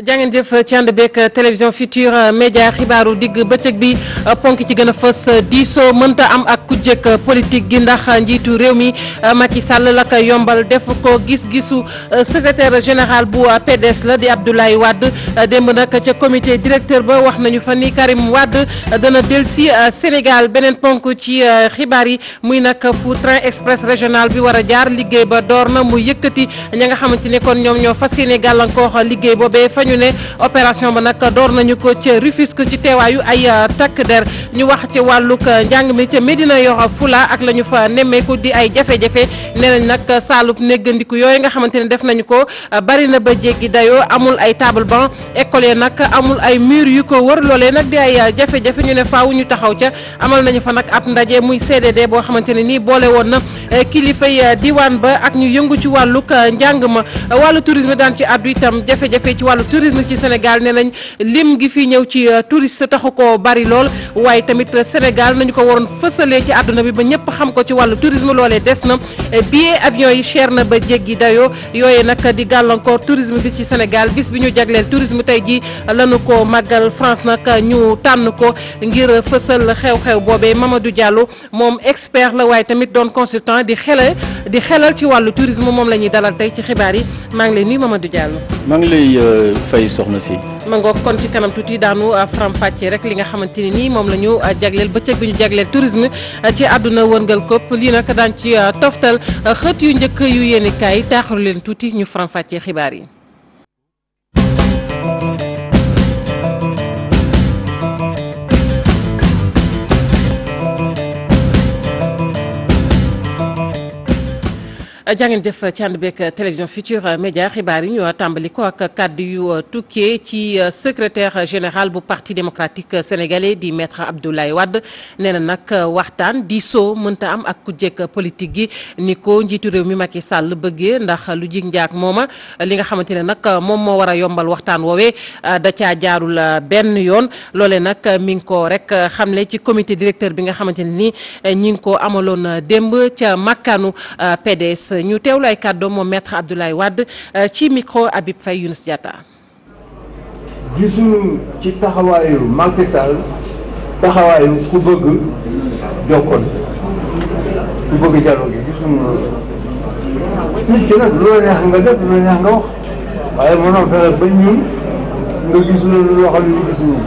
jàngeen jëf ci ànd beeg télévision Futurs Médias xibaaru digg bëccëg bi ponk ci gën a fës diisoo mënta am ak kujjeg politique gi ndax njiitu réew mi Macky Sall la ko yombal def ko gis-gisu secrétaire général bu PDS la di Abdoulaye Wade démb nag ca comité directeur ba wax nañu fa ni Karim Wade dana delsi Sénégal beneen ponk ci xibaar yi muy nag fu train express régional bi war a jaar liggéey ba door na mu yëkkati ña nga xamante ne kon ñoom ñoo fas yéene gàllankoor liggéey boobee fa ñu ne opération ba nag door nañu ko ca Rufisque ci teewaayu ay takk der ñu wax ci wàllug njàng mi ca Médina Yoro Fula ak la ñu fa nemmeeku di ay jafe-jafe nee nañ nag saalub néggandiku yooyu nga xamante ne def nañu ko bari na ba jéggi dayoo amul ay table banc école yi nag amul ay mur yu ko wër loolee nag di ay jafe-jafe ñu ne faaw ñu taxaw ca amal nañu fa nag ab ndaje muy CDD boo xamante ne nii boole woon na kilifay diwaan ba ak ñu yëngu ci wàllug njàng ma wàllu tourisme daan ci addu itam jafe-jafe ci wàllu tourisme ci Sénégal nee nañ lim gi fi ñëw ci touriste taxu ko bari lool waaye tamit Sénégal nañu ko waroon fësalee ci àdduna bi ba ñëpp xam ko ci wàllu tourisme loolee des na billet avion yi cher na ba jéggi dayoo yooyu nag di gàllankoor tourisme bi ci Sénégal bis bi ñu jagleel tourisme tey ji lañu ko màggal France nag ñu tànn ko ngir fësal xew-xew boobee Mamadou Diallo moom expert la waaye tamit doon consultant di xelal ci wàllu tourisme moom la ñuy dalal tey ci xibaar yi maa ngi lay nuyu Mamadou Diallo. maa ngi lay fay soxna si. ma ngoog kon ci kanam tuuti daanu faram-fàccee rek li nga xamante ne nii moom la ñu jagleel bëccëg bi ñu jagleel tourisme ci àdduna wërngal këpp lii nag daan ci toftal xët yu njëkk yu yéeni kaay taaxaru leen tuuti ñu faram-fàccee xibaar yi. jàngeen jëf ci ànd beeg télévision Futurs Médias xibaar yi ñu tàmbali ko ak kàddu yu tukkee ci secrétaire général bu parti démocratique sénégalais di maître Abdoulaye Wade nee na nag waxtaan diisoo mënta am ak kujjeg politique gi ni ko njiitu réew mi Macky Sall bëggee ndax lu jig njaag mooma li nga xamante ne nag moom moo war a yombal waxtaan woowee da caa jaarul benn yoon loole nag mi ngi ko rek xamle ci comité directeur bi nga xamante ne ni ñi ngi ko amaloon démb ca makkaanu PDS. ñu teewlu ay kàddoom moom maître Abdoulaye Wade ci micro Habib Faye Younous Diatta. gisuñu ci taxawaayu Macky Sall taxawaayu ku bëgg jokkoon ku bëgg dialogue gi gisuñu loolu nit ki nag lu la neex nga def lu la neex nga wax waaye mënoo fexe ba ñun nga gis loolu loo xam ne gisuñu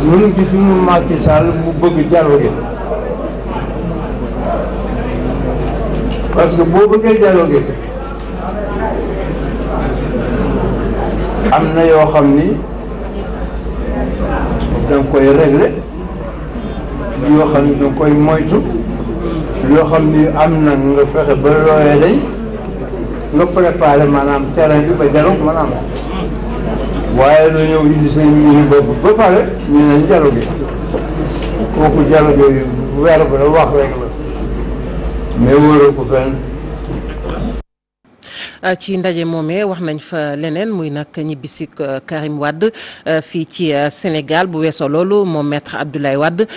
ñun gisuñu Macky Sall mu bëgg dialogue parce que boo bëggee dialogue am na yoo xam ni da nga koy régler yoo xam ni da nga koy moytu yoo xam ni am na nga fexe ba looyee day nga préparé maanaam terrain bi ba dialogue maanaam waaye lu ñëw indi seen mbiri bopp ba pare ñu ne dialogue kooku dialogue yooyu verbe la wax rek la mais wóoroo ko fenn. ci ndaje moomee wax nañ fa leneen muy nag ñibbisi Karim Wade fii ci Sénégal bu weesoo loolu moom maître Abdoulaye Wade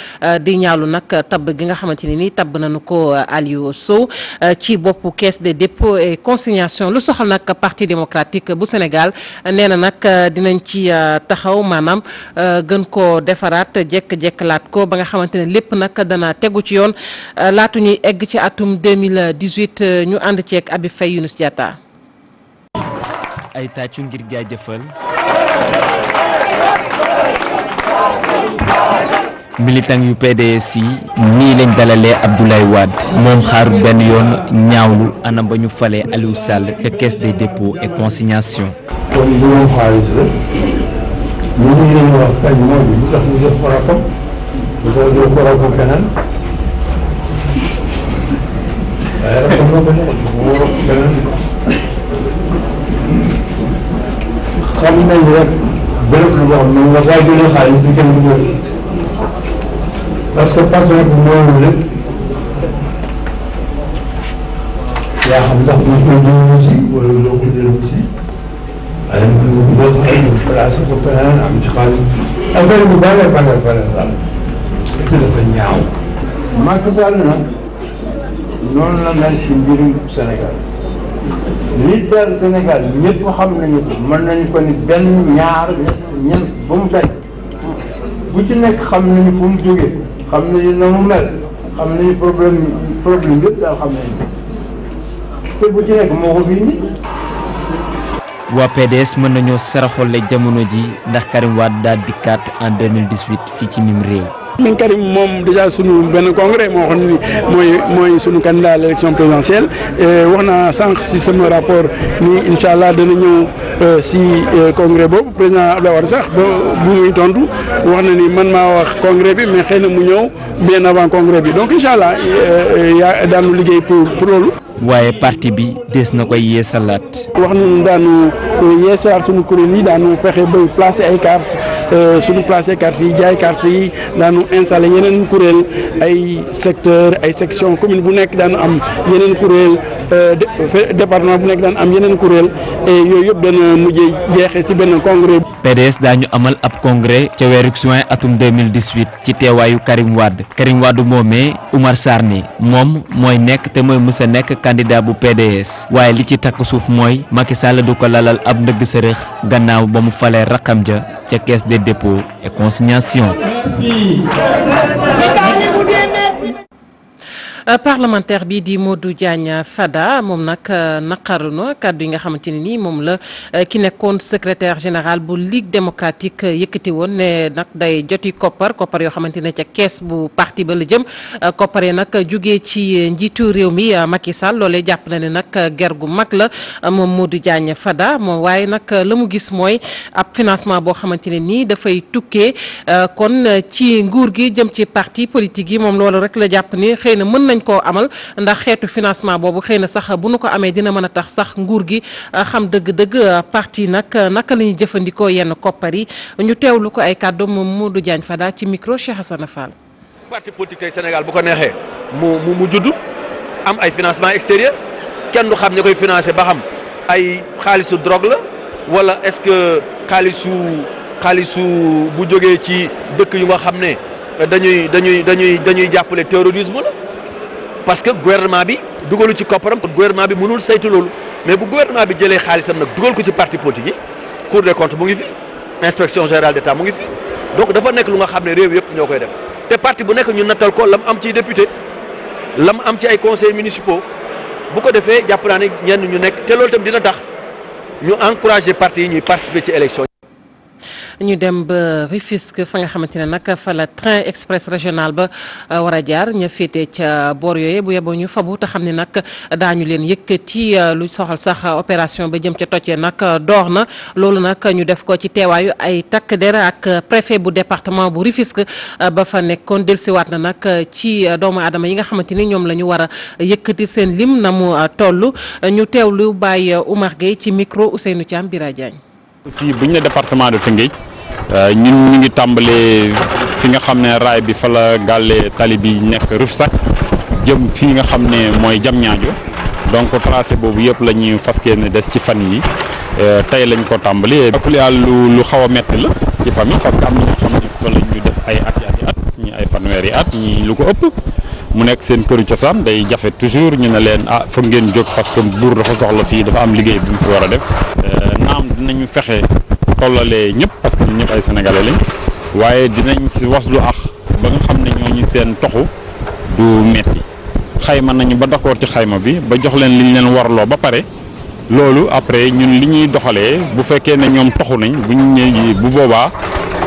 di ñaawlu nag tabb gi nga xamante ne ni tabb nañu ko Aliou Sow ci boppu caisse de dépôt et consignation lu soxal nag parti démocratique bu Sénégal nee na nag dinañ ci taxaw maanaam gën koo defaraat jekk-jekkalaat ko ba nga xamante ne lépp nag dana tegu ci yoon laatu ñuy egg ci atum 2018 ñu ànd ceeg Habib Faye Younous Diatta. ay tàccu ngir jaajëfal. militant yu PDS yi nii lañ dalalee Abdoulaye Wade moom xaarut benn yoon ñaawlu anam ba ñu falee Aliou Sall te caisse des dépôts et consignation. kon li moom xaalis la ñu ngi leen wax kañ moo bi lu tax ñu def ko rapport lu tax ñu ko rapport keneen waaye rapport moo ko nekk moo wax keneen xam nañ rek béréb lu wax moom nga bàyyi jëlee xaalis bi kenn du parce que patron bi mooy lépp yaa xam ndax ñu koy jël aussi wala loo ko jël aussi waaye boo ko ay placé ko feneen am ci xaalis affaire bu bare daal ci dafa ñaaw. Macky Sall nag noonu la mel ci mbirum Sénégal li dal Sénégal ñëpp xam nañu ko mën nañu ko ni benn ñaar ñett ba mu daj bu ci nekk xam nañu fu mu jógee xam nañu na mu mel xam nañu problème yëpp daal xam nañu te bu ci nekk moo ko fi indi. waa PDS mën nañoo saraxole jamono ji ndax Karim Wade daal dikkaat en 2018 fii ci mim réew. min Karim moom déjà sunu benn congrès moo xam ni mooy sunu candidat à l'élection présidentielle wax naa sànq si sama rapport ni incha allah dana ñëw si congrès boobu président Abdoulaye Wade sax ba bu muy tontu wax na ni man maa wax congrès bi mais xëy na mu ñëw bien avant congrès bi donc incha allah yaa daanu liggéey pour loolu. waaye parti bi des na koy yeesalaat. wax nañu daanu yeesalaat sunu kuréel yi daanu fexe bay placer ay cartes sunu placer cartes yi jaay cartes yi daanu installé yeneen kuréel ay secteur ay section commune bu nekk daanu am yeneen kuréel département bu nekk daan am yeneen kuréel et yooyu yëpp dana mujjee jeexee ci benn congrès. PDS daañu amal ab congrès ca weeru juin atum 2018 ci teewaayu Karim Wade moomee Oumar Sarr ni moom mooy nekk te mooy mësa nekk candidat bu PDS waaye li ci takk suuf mooy Macky Sall du ko lalal ab ndëgg sërëx gannaaw ba mu falee raqam ja ca caisse des dépôts et consignation. parlementaire bi di Modou Diagne Fada moom nag naqarlu na kàddu yi nga xamante ne nii moom la ki nekkoon secrétaire général bu Ligue démocratique yëkkati woon ne nag day joti koppar yoo xamante ne ca kees bu parti ba la jëm koppar yi nag jugee ci njiitu réew mi Macky Sall loolee jàpp na ne nag ger gu mag la moom Modou Diagne Fada moom waaye nag la mu gis mooy ab financement boo xamante ne nii dafay tukkee kon ci nguur gi jëm ci parti politique yi moom loolu rek la jàpp ni xëy na mën nañ koo amal ndax xeetu financement boobu xëy na sax bu nu ko amee dina mën a tax sax nguur gi xam dëgg-dëgg parti nag naka la ñuy jëfandikoo yenn koppar yi ñu teewlu ko ay kàddu moom Modou Diagne Fada ci micro Cheikh Hassana Fall. parti politique tey Sénégal bu ko neexee mu judd am ay financement extérieur kenn du xam ña koy financé ba xam ay xaalisu drogue la wala est-ce que xaalisu bu jógee ci dëkk yu nga xam ne dañuy jàppale terrorisme la parce que gouvernement bi dugalu ci kopparam gouvernement bi mënul saytu loolu mais bu gouvernement bi jëlee xaalisam nag dugal ko ci parti politique yi Cour des comptes mu ngi fi inspection générale d'État mu ngi fi donc dafa nekk lu nga xam ne réew yëpp ñoo koy def te parti bu nekk ñu nattal ko lam am ci député lam am ci ay conseils municipaux bu ko defee jàpp naa ne ñenn ñu nekk te loolu tam dina tax ñu encourager parti yi ñuy participer ci élection ñu dem ba Rufisque fa nga xamante ne nag fa la train express régional ba war a jaar ña féete ca boor yooyu bu yeboo ñu fabu te xam ne nag daañu leen yëkkati lu soxal sax opération ba jëm ca tocce nag door na loolu nag ñu def ko ci teewaayu ay takk der ak préfet bu département bu Rufisque ba fa nekkoon dellusiwaat na nag ci doomu aadama yi nga xamante ni ñoom la ñu war a yëkkati seen lim na mu toll ñu teewlu Baye Oumar Gueye ci micro Ousseynou Thiam Bira Diagne. si bu ñu ne département de Tëngéej ñun ñu ngi tàmbalee fi nga xam ne raay bi fa la gàlle tali bi nekk Rufisque jëm fii nga xam ne mooy Diamniadio donc tracé boobu yëpp la ñuy fas yéene des ci fan yi tey lañ ko tàmbali lu xaw a metti la ci famille parce que am na ñoo xam ne fa la ñu def ay at ñi ay fanweeri at ñi lu ko ëpp mu nekk seen këru cosaan day jafe toujours ñu ne leen foog ngeen jóg parce que buur dafa soxla fii dafa am liggéey bu mu fi war a def naam dinañu fexe tollalee ñëpp parce que ñun ñëpp ay sénégalais lañ waaye dinañ ci waslu ax ba nga xam ne ñooñu seen toxu du metti xayma nañu ba d'accord ci xayma bi ba jox leen li ñu leen warloo ba pare loolu après ñun li ñuy doxalee bu fekkee ne ñoom toxu nañ bu ñu ñëwee bu boobaa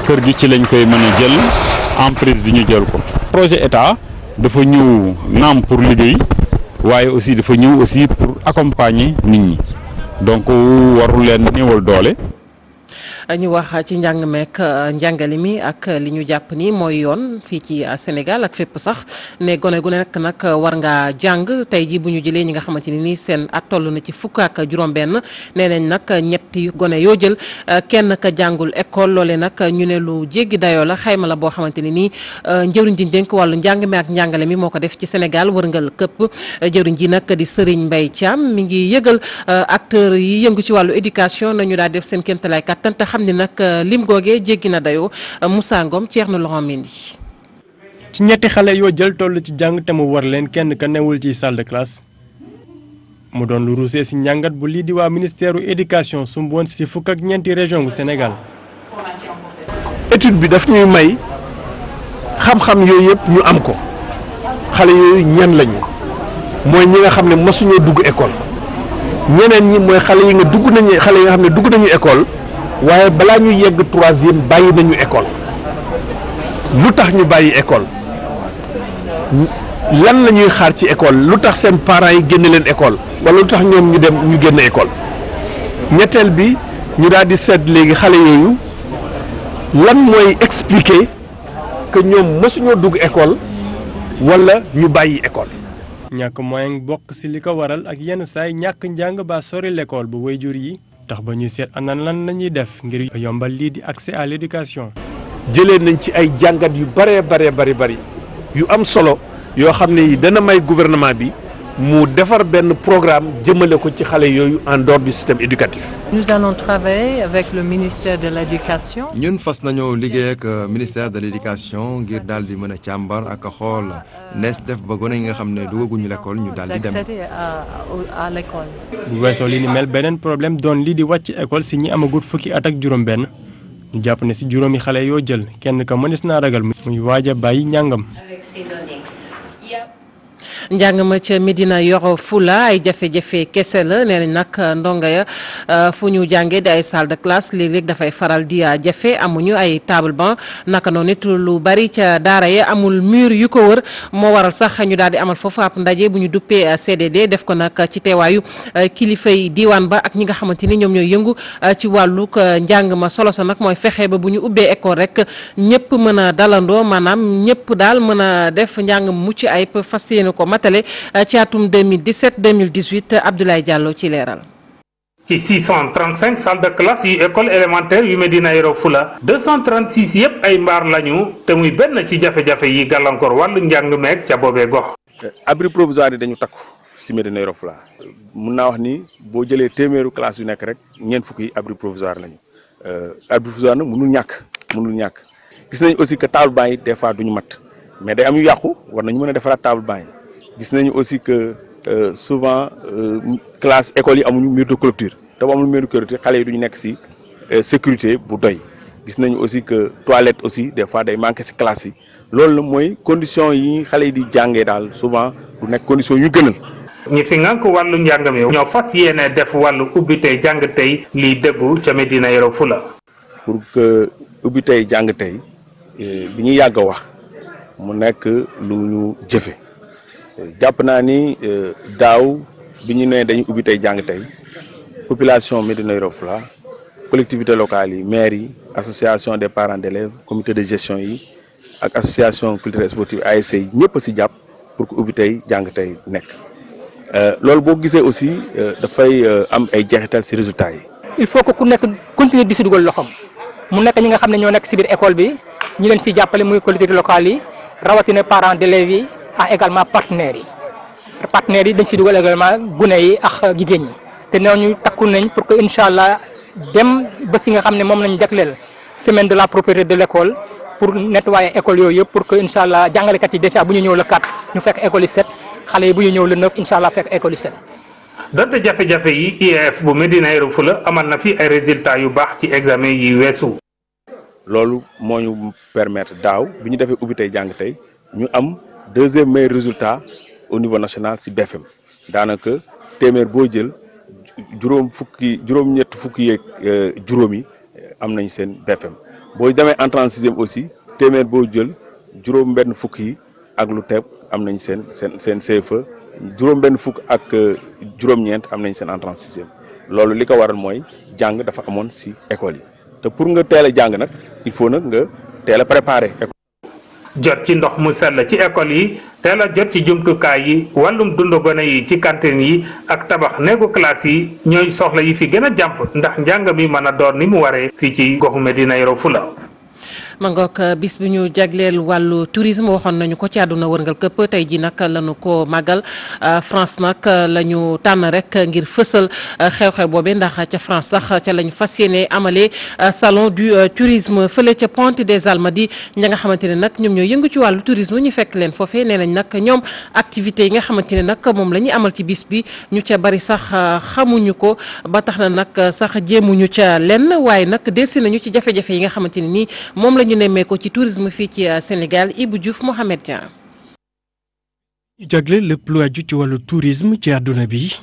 kër gi ci lañ koy mën a jël emprise bi ñu jël ko. projet état dafa ñëw naam pour liggéey waaye aussi dafa ñëw aussi pour accompagner nit ñi donc warul leen néewal doole. ñu wax ci njàng meek njàngale mi ak li ñu jàpp ni mooy yoon fii ci Sénégal ak fépp sax ne gone gu nekk nag war ngaa jàng tey ji bu ñu jëlee ñi nga xamante ni nii seen at toll na ci fukk ak juróom-benn nee nañ nag ñetti gone yoo jël kenn ka jàngul école loole nag ñu ne lu jéggi dayoo la xayma la boo xamante ni nii njëriñ ji dénk wàllu njàng mi ak njàngale mi moo ko def ci Sénégal wërngal këpp jëriñ ji nag di Serigne Mbaye Thiam mi ngi yëgal acteurs yi yëngu ci wàllu éducation nañu daal def seen kéemtalaay kattan te xam ni nag lim googee jéggi na dayoo Moussa Ngom Thierno Laurent Mendy. ci ñetti xale yoo jël toll ci jàng te mu war leen kenn ka newul ci salle de classe mu doon lu ruusee si njàngat bu lii di waa ministère u éducation sumboon si fukk ak ñeenti région bu Sénégal. étude bi daf ñuy may xam-xam yooyu yëpp ñu am ko xale yooyu ñan lañu mooy ñi nga xam ne mosuñoo dugg école ñeneen ñi mooy xale yi nga xam ne dugg nañu école. waaye balaa ñuy yegg troisième bàyyi nañu école lu tax ñu bàyyi école lan la ñuy xaar ci école lu tax seen parents yi génne leen école wala lu tax ñoom ñu génn école ñetteel bi ñu daal di seet léegi xale yooyu lan mooy expliquer que ñoom mësuñoo dugg école wala ñu bàyyi école. ñàkk moyen bokk ci li ko waral ak yenn saay ñàkk njàng ba sori l'école bu waajur yi. tax ba ñuy seet anan lan la ñuy def ngir yombal lii di accès à l'éducation. jëlee nañ ci ay jàngat yu bari yu am solo yoo xam ne dana may gouvernement bi mu defar benn programme jëmale ko ci xale yooyu en dehors du système éducatif. Nous allons travailler avec le ministère de l'éducation. ñun fas nañoo liggéey ak ministère de l'éducation ngir daal di mën a càmbar ak a xool nees def ba gone yi nga xam ne dugaguñu l'école ñu daal di dem. d'accéder à l'école. bu weesoo li ni mel beneen problème doon lii di wàcc école si ñi amagut fukki at ak juróom-benn ñu jàpp ne si juróomi xale yoo jël kenn ka mënees naa ragal muy waaj a bàyyi njàngam. njàng ma ca Médina Yoro Fula ay jafe-jafe kese la nee nañ nag ndongo ya fu ñu jàngee di ay salle de classe léeg-léeg dafay faral di jafe amuñu ay table banc naka noonu nit lu bari ca daara ya amul mur yu ko wër moo waral sax ñu daal di amal foofu ab ndaje bu ñu duppee CDD def ko nag ci teewaayu kilifay diwaan ba ak ñi nga xamante ni ñoom ñooy yëngu ci wàllug njàng ma solo sa nag mooy fexe ba bu ñu ubbee école rek ñëpp mën a dalandoo maanaam ñëpp daal mën a def njàng mucc ayib fas yéene ko matale ci atum 2017 2018 Abdoulaye Diallo ci leeral. ci 635 salles de classe yu école élémentaire yu Médina Yoro Fula 236 yëpp ay mbaar lañu te muy benn ci jafe-jafe yi gàllankoor wàllu njàng meeg ca boobee gox. abri provisoire yi dañu takku ci Médina Yoro Fula mun naa wax ni boo jëlee téeméeru classe yu nekk rek ñeent fukk yi abri provisoire lañu abri provisoire nag mënul ñàkk gis nañ aussi que table banc yi des fois duñu mat mais day am yu yàqu war nañu mën a defaraat table banc yi gis nañu aussi que souvent classe école yi amuñu mur de clôture te bu amul mur de clôture xale yi duñu nekk ci sécurité bu doy gis nañu aussi que toilette aussi des fois day manqué ci classe yi loolu la mooy condition yi xale yi di jàngee daal souvent du nekk condition yu gënal. ñi fi ngànk wàllu njàng mi ñoo fas yéene def wàllu ubbi tey jàng tey lii dëggu ca Médina Yoro Fula. pour que ubbi tey jàng tey bi ñuy yàgg a wax mu nekk lu ñu jëfe jàpp naa ni daaw bi ñu nee dañu ubbi tey jàng tey population Médina Yoro Fula collectivités locales yi maires yi association des parents d'élèves comité de gestion yi ak association culturelle sportive ASC yi ñëpp a si jàpp pour que ubbi tey jàng tey nekk loolu boo gisee aussi dafay am ay jeexital si résultats yi. il faut que ku nekk continuer di si dugal loxoom mu nekk ñi nga xam ne ñoo nekk si biir école bi ñi leen si jàppale muy collectivités locales yi rawatina parents d'élèves yi ak également partenaires yi dañ si dugal également gune yi ak jigéen ñi te ñooñu takku nañ pour que incha allah dem ba si nga xam ne moom lañ jagleel semaine de la propriété de l'école pour nettoyer école yooyu yëpp pour que incha allah jàngalekat yi déjà bu ñu ñëw le 4 ñu fekk école yi set xale yi bu ñu ñëw le 9 incha allah fekk école yi set. donte jafe-jafe yi IEF bu Médina Yoro Fula amal na fi ay résultats yu baax ci examen yi weesu. loolu moo ñu permettre daaw bi ñu defee ubbi tey jàng tey ñu am deuxième meilleur résultat au niveau national ci BFM daanaka téeméer boo jël juróom-ñett fukki yeeg juróom yi am nañ seen BFM boo demee entrée en sixième aussi téeméer boo jël juróom-benn fukk yi ak lu teeb am nañ seen CFE juróom-benn fukk ak juróom-ñeent am nañ seen entrée en sixième loolu li ko waral mooy jàng dafa amoon ci école yi te pour nga teel a jàng nag il faut nag nga teel a préparer. jot ci ndox mu sell ci école yi teel a jot ci jumtukaay yi wàllum dundu gone yi ci cantine yi ak tabax néegu classe yi ñooy soxla yi fi gën a jàmp ndax njàng mi mën a door ni mu waree fii ci goxu Médina Yoro Foulah. ma ngoog bis bi ñu jagleel wàllu tourisme waxoon nañu ko ci àdduna wërngal këpp tey ji nag lañu ko màggal France nag la ñu tànn rek ngir fësal xew-xew boobee ndax ca France sax ca lañu fas yéene amalee salon du tourisme fële ca Pointe des Almadies ña nga xamante ne nag ñoom ñoo yëngu ci wàllu tourisme ñu fekk leen foofee nee nañ nag ñoom activités yi nga xamante ne nag moom la ñuy amal ci bis bi ñu ca bari sax xamuñu ko ba tax na nag sax jéemuñu ca lenn waaye nag delsi nañu ci jafe-jafe yi nga xamante ne nii moom la ñu nemmee ko ci tourisme fii ci Sénégal Ibou Diouf Mohamed Dieng. ñu jagle lépp lu aju ci wàllu tourisme ci àdduna bi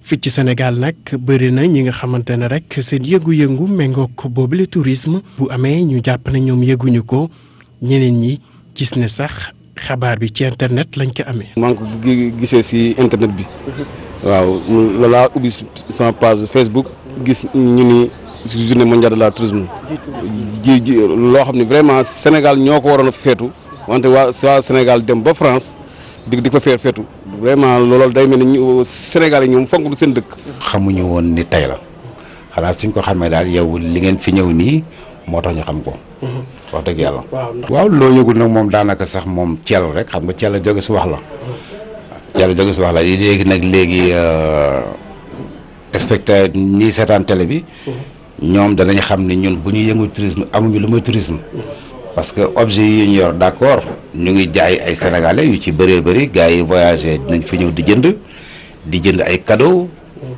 fii ci Sénégal nag bëri na ñi nga xamante ne rek seen yëngu-yëngu méngoog boobule tourisme bu amee ñu jàpp ne ñoom yëguñu ko ñeneen ñi gis ne sax xabaar bi ci internet lañ ko amee. maa ngi ko gisee ci internet bi waaw loolaa ubbi sama page Facebook gis ñu ni journée mondiale de la tourisme loo xam ne vraiment Sénégal ñoo ko waroon a feetu wante waa Sénégal dem ba France di fa feetu vraiment loolu day mel ni Sénégal yi ñoom fonk seen dëkk. xamuñu woon ni tey la xanaa suñ ko xamee daal yow li ngeen fi ñëw nii moo tax ñu xam ko. wax dëgg yàlla. waaw loo yëgul nag moom daanaka sax moom ceel rek xam nga ceel a jóge si wax la. ceel a jóge si wax la léegi nag spectateur ñii seetaan télé bi. ñoom danañ xam ne ñun bu ñu yëngu tourisme amuñu lu muy tourisme parce que objet yi ñu yor d'accord ñu ngi jaay ay sénégalais yu ci bëree bëri gars yi voyagé dinañ fi ñëw di jënd ay cadeaux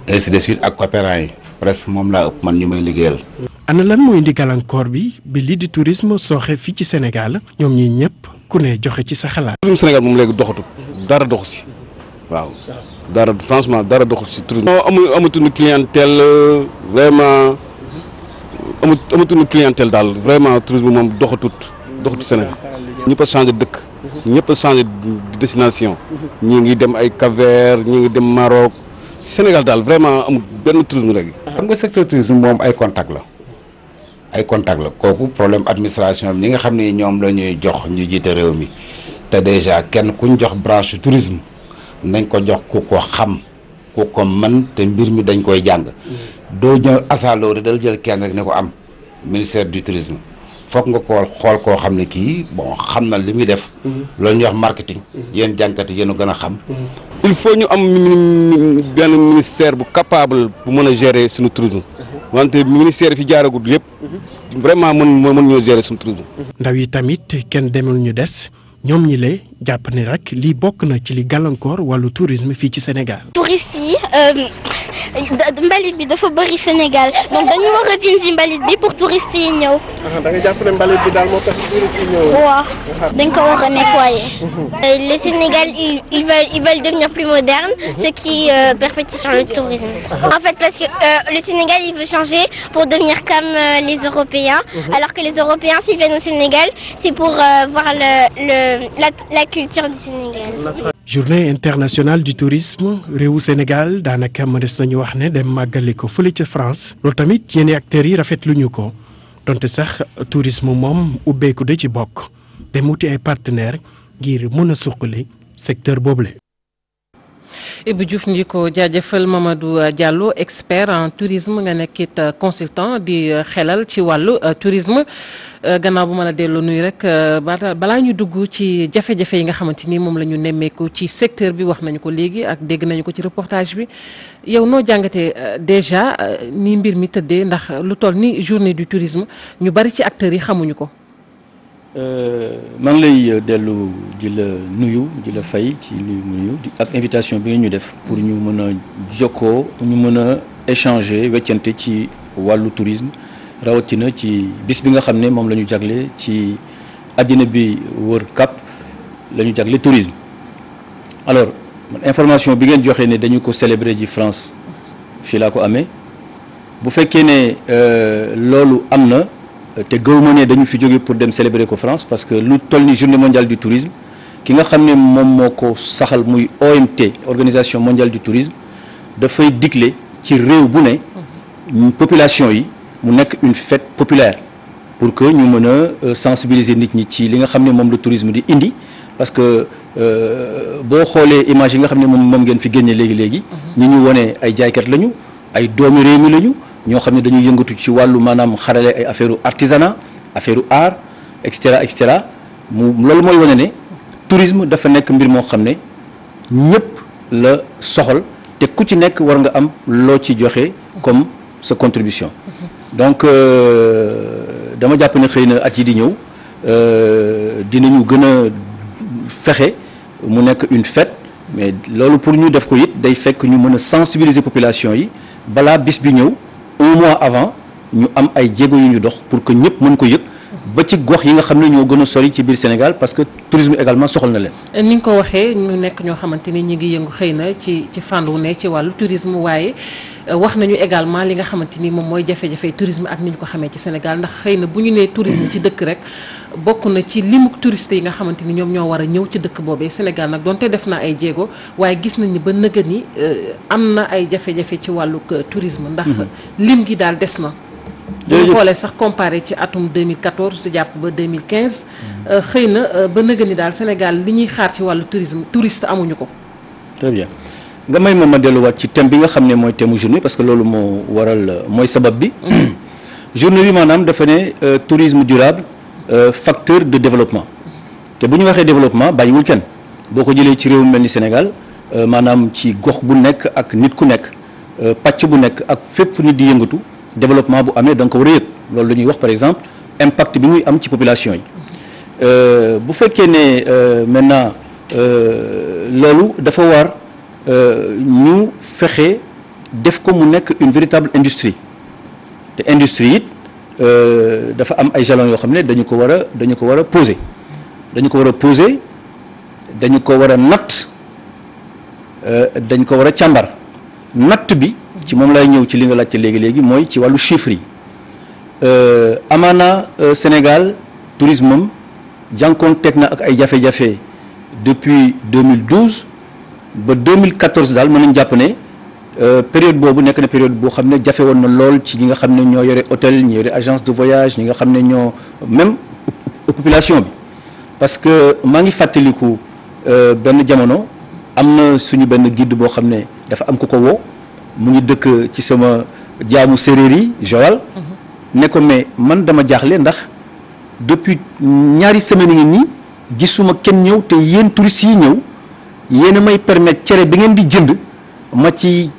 ainsi de suite ak coopérants yi presque moom laa ëpp man ñu may liggéeyal. ana lan mooy indi gàllankoor bi lii di tourisme sooxe fii ci Sénégal ñoom ñi ñëpp ku ne joxe ci sa xalaat. tourisme Sénégal moom léegi doxatu dara doxu si waaw dara franchement dara doxu si tourisme. amatuñu clientèle vraiment. amatuñu clientèle daal vraiment tourisme moom doxatut Sénégal ñëpp a changé dëkk ñëpp a changé destination ñi ngi dem ay Cap-Vert ñi ngi dem Maroc Sénégal daal vraiment amul benn tourisme léegi. xam nga secteur tourisme moom ay contact la kooku problème administration bi ñi nga xam ne ñoom la ñuy jox ñu jiite réew mi te déjà kenn kuñ jox branche tourisme nañ ko jox ku ko xam ku ko mën te mbir mi dañ koy jàng. doo ñëw asaaloo dal jël kenn rek ne ko am ministère du tourisme foog nga ko xool koo xam ne kii bon xam na li muy def. loolu ñuy wax marketing. yéen jànkat yi yéen a gën a xam. il faut ñu am benn ministère bu capable bu mën a gérer suñu tourisme. wante ministère yi fi jaaragul yëpp. vraiment mën ñoo gérer suñu tourisme. ndaw yi tamit kenn demul ñu des ñoom ñi lee jàpp ne rek lii bokk na ci li gàllankoor wàllu tourisme fii ci Sénégal. touristes yi mbalit bi dafa bëri Sénégal donc dañu war a dindi mbalit bi pour touristes yi ñëw. da nga jàpp ne mbalit bi daal moo tax touristes yi ñëw. waaw dañ ko war a nettoyer. Le Sénégal ils veulent devenir plus moderne, ce qui perpétue sur le tourisme. En fait parce que le Sénégal il veut changer pour devenir comme les Européens, alors que les Européens s'ils viennent au Sénégal c'est pour voir la culture du Sénégal. Journée internationale du tourisme réewu Sénégal daanaka mënees nañu wax ne dem màggali ko fële ca France loolu tamit yenn acteurs yi rafetlu ñu ko donte sax tourisme moom ubbeeku da ci bokk dem wuti ay partenaires ngir mën a suqali secteur boobule. Ibou Diouf ndi ko jaajëfal Mamadou Diallo expert en tourisme nga nekkit consultant di xelal ci wàllu tourisme gannaaw bu ma la delloo nuyu rek balaa ñu dugg ci jafe-jafe yi nga xamante ni moom la ñu nemmeeku ci secteur bi wax nañu ko léegi ak dégg nañu ko ci reportage bi yow noo jàngatee déjà ni mbir mi tëddee ndax lu toll ni journée du tourisme ñu bari ci acteurs yi xamuñu ko. maa ngi lay dellu di la nuyu di la fay ci nuyu ak invitation bi ngeen ñu def pour ñu mën a jokkoo ñu mën a échanger weccante ci wàllu tourisme rawatina ci bis bi nga xam ne moom la ñu jagle ci àddina bi wër kap la ñu jagle tourisme. alors information bi ngeen joxe ne dañu ko célébrer ji France fii laa ko amee bu fekkee ne loolu am na te gëw ma ne dañu fi jóge pour dem célébrer ko France parce que lu toll ni journée mondiale du tourisme ki nga xam ne moom moo ko saxal muy OMT organisation mondiale du tourisme dafay digle ci réew bu ne population yi mu nekk une fête populaire pour que ñu mën a sensibiliser nit ñi ci li nga xam ne moom le tourisme di indi parce que boo xoolee image yi nga xam ne moom ngeen fi génne léegi ñi ñu wone ay jaaykat lañu ay doomi réew mi lañu ñoo xam ne dañuy yëngatu ci wàllu maanaam xarale ay affaire artisanat affaire art et cetera loolu mooy wane ne tourisme dafa nekk mbir moo xam ne ñëpp la soxal te ku ci nekk war nga am loo ci joxe comme sa contribution donc dama jàpp ne xëy na at yi di ñëw dinañu gën a fexe mu nekk une fête mais loolu pour ñu def ko it day fekk ñu mën a sensibiliser population yi balaa bis bi ñëw un mois avant ñu am ay jéego yu ñu dox pour que ñëpp mën ko yëg ba ci gox yi nga xam ne ñoo gën a sori ci biir Sénégal parce que tourisme également soxal na leen. ni nga ko waxee ñu nekk ñoo xamante ni ñi ngi yëngu xëy na ci fànn wu ne ci wàllu tourisme waaye wax nañu également li nga xamante ni moom mooy jafe-jafe tourisme ak ni ñu ko xamee ci Sénégal ndax xëy na bu ñu nee tourisme ci dëkk rek bokk na ci limuk touriste yi nga xamante ni ñoom ñoo war a ñëw ci dëkk boobee Sénégal nag donte def na ay jéego waaye gis nañ ni ba nëgë ni am na ay jafe-jafe ci wàllu tourisme ndax lim gi daal des na. bu xoolee sax comparé ci atum 2014 jàpp ba 2015 xëy na ba nëgë ni daal Sénégal li ñuy xaar ci wàllu tourisme touriste amuñu ko. très bien nga may ma delluwaat ci thème bi nga xam ne mooy thème journée parce que loolu moo waral mooy sabab bi. journée bi maanaam dafa ne tourisme durable facteur de développement te bu ñu waxee développement bàyyiwul kenn boo ko jëlee ci réew mel ni Sénégal maanaam ci gox bu nekk ak nit ku nekk pàcc bu nekk ak fépp fu nit di yëngatu. développement bu amee da nga ko war a yëg loolu la ñuy wax par exemple impact bi muy am ci population yi bu fekkee ne maintenant loolu dafa war ñu fexe def ko mu nekk une véritable industrie te industrie it dafa am ay jalons yoo xam ne dañu ko war a poser dañu ko war a natt dañ ko war a càmbar natt bi ci moom lay ñëw ci li nga laajte léegi mooy ci wàllu chiffres yi amaana Sénégal tourisme am jànkoonteeg na ak ay jafe-jafe depuis 2012 ba 2014 daal mën nañ jàpp ne période boobu nekk na période boo xam ne jafe woon na lool ci ñi nga xam ne ñoo yore hôtel ñi yore agence de voyage ñi nga xam ne ñoo même population bi parce que maa ngi fàttaliku benn jamono am na suñu benn guide boo xam ne dafa am ku ko woo mu ngi dëkk ci sama jaamu séeréer yi Joal ne ko mais man dama jaaxle ndax depuis ñaari semaines ngi nii gisuma kenn ñëw te yéen touristes yi ñëw yéen a may permettre cere bi ngeen di jënd ma ci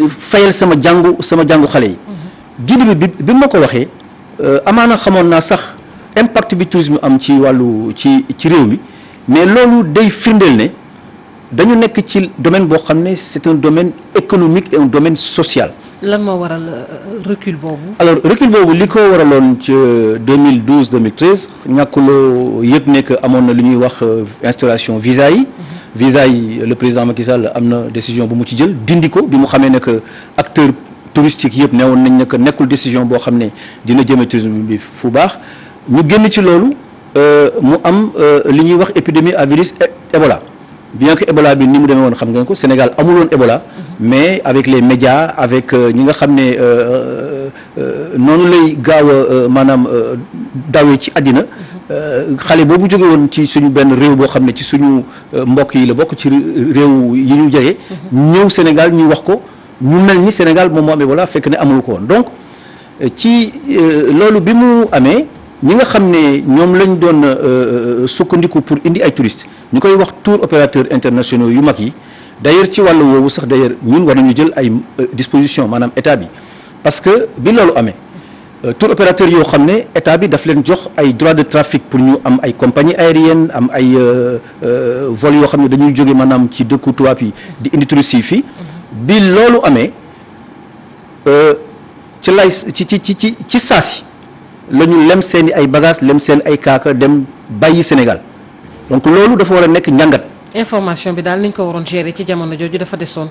fayal sama jàngu xale yi guide bi ma ko waxee amaana xamoon naa sax impact bi tourisme am ci wàllu ci réew mi mais loolu day firndeel ne dañu nekk ci domaine boo xam ne c'est un domaine économique et un domaine social. lan moo waral recul boobu. alors recul boobu li ko waraloon ci 2012 2013 ñàkkuloo yëpp ne que amoon na lu ñuy wax instauration visa yi. visa yi le président Macky Sall am na décision bu mu ci jël dindi ko bi mu xamee ne que acteurs touristiques yëpp newoon nañ ne que nekkul décision boo xam ne dina jëme tourisme bi fu baax ñu génn ci loolu mu am li ñuy wax épidémie à virus Ebola. bien que Ebola bi ni mu demee woon xam ngeen ko Sénégal amuloon Ebola mais avec les médias avec ñi nga xam ne noonu lay gaaw a maanaam dawee ci àddina xale boobu jóge woon ci suñu benn réew boo xam ne ci suñu mbokk yi la bokk ci réew yi ñu jege ñëw Sénégal ñuy wax ko ñu mel ni Sénégal moom moo am Ebola fekk ne amul ko woon donc ci loolu bi mu amee ñi nga xam ne ñoom lañ doon sukkandiku pour indi ay touristes ñu koy wax tour opérateurs internationaux yu mag yi d'ailleurs ci wàllu woowu sax d'ailleurs ñun war nañu jël ay dispositions maanaam état bi parce que bi loolu amee tour opérateurs yoo xam ne état bi daf leen jox ay droits de trafic pour ñu am ay compagnie aérienne am ay vol yoo xam ne dañuy jóge maanaam ci dëkku tubaab yi di indi touristes yi fii bi loolu amee ci lay ci saasi la ñu lem seen i ay bagages lem seen ay kaaka dem bàyyi Sénégal donc loolu dafa war a nekk njàngat information bi daal ni ñu ko waroon gérer ci jamono jooju dafa desoon.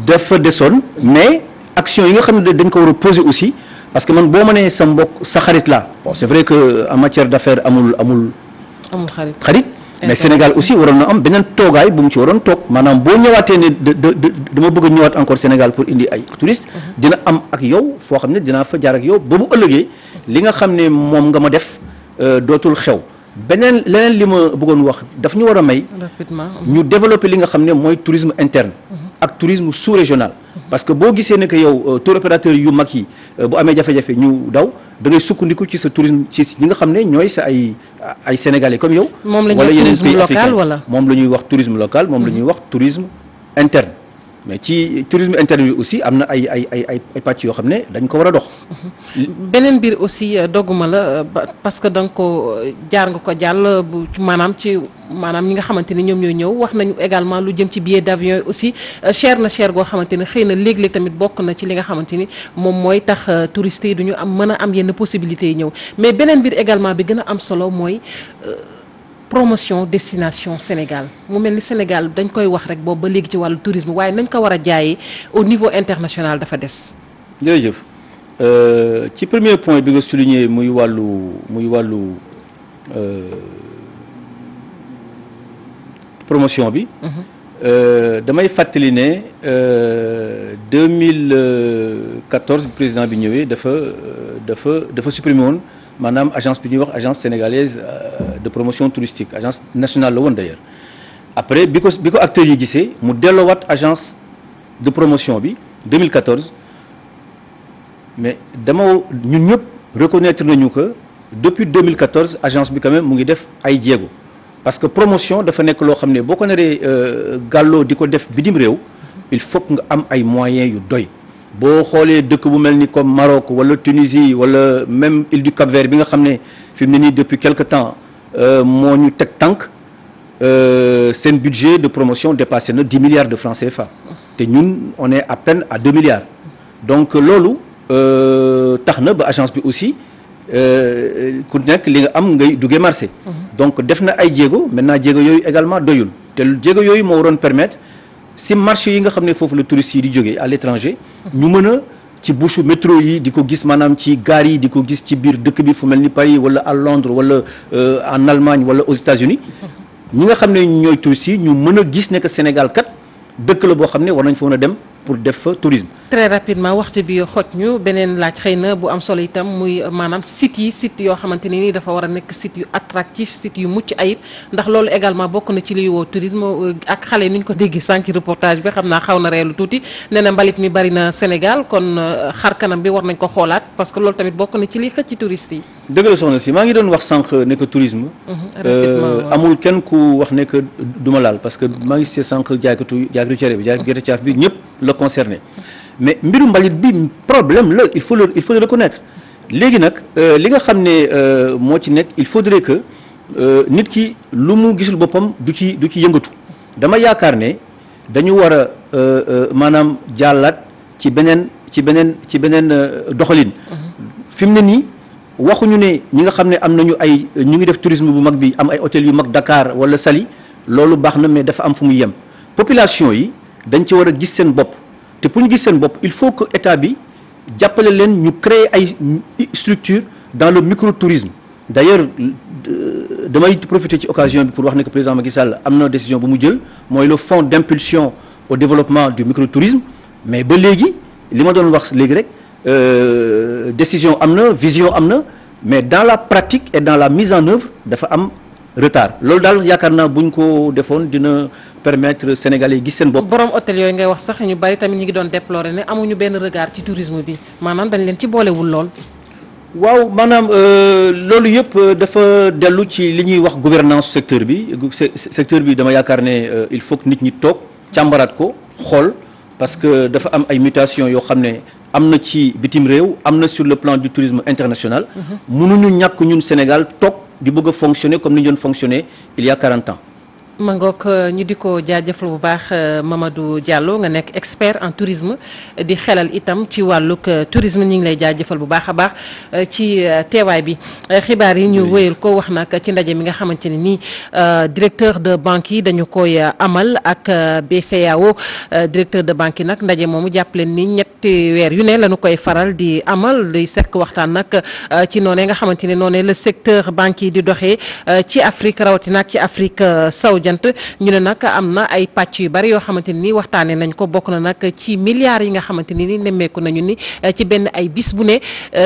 dafa desoon mais action yi nga xam ne dañ ko war a poser aussi parce que man boo ma nee sa mbokk sa xarit la bon c'est vrai que en matière d'affaires amul xarit. mais Sénégal aussi waroon na am beneen toogaay bu mu ci waroon toog maanaam boo ñëwaatee ne dama bëgg a ñëwaat encore Sénégal pour indi ay touristes dina am ak yow foo xam ne dinaa fa jaar ak yow ba bu ëllëgee li nga xam ne moom nga ma def dootul xew leneen li ma bëggoon wax daf ñu war a may ñu développer li nga xam ne mooy tourisme interne ak tourisme sous-régional parce que boo gisee ne que yow tour opérateur yu mag yi bu amee jafe-jafe ñu daw da ngay sukkandiku ci sa tourisme ci ñi nga xam ne ñooy sa ay sénégalais comme yow. moom la ñuy wax tourisme local wala moom la ñuy wax tourisme local moom la ñuy wax tourisme interne mais ci tourisme interne bi aussi am na ay pàcc yoo xam ne dañ ko war a dox. beneen biir aussi dogguma la parce que da nga ko jaar nga ko jàll bu maanaam ñi nga xamante ni ñoom ñooy ñëw wax nañu également lu jëm ci billet d'avion yi aussi cher goo xamante ni xëy na léeg-léeg tamit bokk na ci li nga xamante ni moom mooy tax touristes yi duñu mën a am yenn possibilités yi ñëw mais beneen biir également bi gën a am solo mooy promotion destination Sénégal mu mel ni Sénégal dañ koy wax rek boobu ba léegi ci wàllu tourisme waaye nañ ko war a jaayee au niveau international dafa des. jërëjëf ci premier point bi nga souligné muy wàllu promotion bi. damay fàttali ne 2014 président bi ñëwee dafa supprimer woon maanaam agence bi ñuy wax agence sénégalaise de promotion touristique agence nationale la woon d'ailleurs après bi ko acteurs yi gisee mu delloowaat agence de promotion bi 2014 mais ñun ñëpp reconnaître nañu que depuis 2014 agence bi quand même mu ngi def ay jéego parce que promotion dafa nekk loo xam ne boo ko naree gàlloo di ko def bitim réew il faut nga am ay moyens yu doy boo xoolee dëkk bu mel ni comme Maroc wala Tunisie wala même île du Cap-Vert bi nga xam ne fi mu ne nii depuis quelque temps moo ñu teg tànk seen budget de promotion dépassé na 10 milliards de francs CFA te ñun on est à peine à 2 milliards donc loolu tax na ba agence bi aussi ku nekk li nga am ngay duggee marché donc def na ay jéego maintenant jéego yooyu également doyul te jéego yooyu moo waroon permettre si marché yi nga xam ne foofu la touristes yi di jógee à l'étranger ñu mën a ci bouche métro yi di ko gis maanaam ci gaar yi di ko gis ci biir dëkk bi fu mel ni Paris wala à Londres wala en Allemagne wala aux États-Unis ñi nga xam ne ñooy touristes yi ñu mën a gis ne que Sénégal kat dëkk la boo xam ne war nañ fa mën a dem pour def fa tourisme. très rapidement waxtu bi xoj ñu beneen laaj xëy na bu am solo itam muy maanaam site yoo xamante ni dafa war a nekk site yu attractif site yu mucc ayib ndax loolu également bokk na ci liy woo tourisme ak xale yi ni ñu ko déggee sànq reportage bi xam naa xaw na reelu tuuti nee na mbalit mi bari na Sénégal kon xar kanam bi war nañ ko xoolaat parce que loolu tamit bokk na ci liy xëcc ci touristes yi. dëgg la soxna si maa ngi doon wax sànq ne que tourisme. amul kenn ku wax ne que duma laal parce que maa ngi see sànq jaaykatu cere bi jaaykatu caaf bi ñëpp la concerné mais mbiru mbalit bi problème la il faut le reconnaître léegi nag li nga xam ne moo ci nekk il faudrait que nit ki lu mu gisul boppam du ci yëngatu dama yaakaar ne dañu war a maanaam jàllaat ci beneen doxalin fi mu ne nii waxuñu ne ñi nga xam ne am nañu ñu ngi def tourisme bu mag bi am ay hôtel yu mag Dakar wala Saly loolu baax na mais dafa am fu muy yem population yi dañ ci war a gis seen bopp te pour ñu gis seen bopp il faut que état bi jàppale leen ñu créer ay structures dans le microtourisme d'ailleurs damay profiter ci occasion bi pour wax ne que président Macky Sall am na décision bu mu jël mooy le fonds d'impulsion au développement du microtourisme mais ba léegi li ma doon wax léegi rek décision am na vision am na mais dans la pratique et dans la mise en œuvre dafa am retard loolu daal yaakaar naa buñ ko defoon dina permettre Sénégalais yi gis seen bopp. borom hôtel yooyu ngay wax sax ñu bari tamit ñu ngi doon déplorer ne amuñu benn regard ci tourisme bi maanaam dañ leen ci boolewul lool. waaw maanaam loolu yëpp dafa dellu ci li ñuy wax gouvernance secteur bi dama yaakaar ne il faut que nit ñi toog càmbaraat ko xool parce que dafa am ay mutations yoo xam ne am na ci bitim réew am na sur le plan du tourisme international. mënuñu ñàkk ñun Sénégal toog di bëgg a fonctionner comme ni ñu doon fonctionner il y a 40 ans Mangook ñu di ko jaajëfal bu baax Mamadou Diallo nga nekk expert en tourisme di xelal itam ci wàllug tourisme ñu ngi lay jaajëfal bu baax a baax ci teewaay bi xibaar yi ñu wéyal ko wax nag ci ndaje mi nga xamante ne nii directeur de banque yi dañu koy amal ak BCEAO directeur de banque yi nag ndaje moomu jàpp leen ni ñetti weer yu ne lañu koy faral di amal di sekk waxtaan nag ci noonee nga xamante ne noonee le secteur banque yi di doxee ci Afrique rawatina ak ci Afrique sowu jant ñu ne nag am na ay pàcc yu bari yoo xamante ni waxtaanee nañ ko bokk na nag ci milliards yi nga xamante ni nemmeeku nañu ni ci benn ay bis bu ne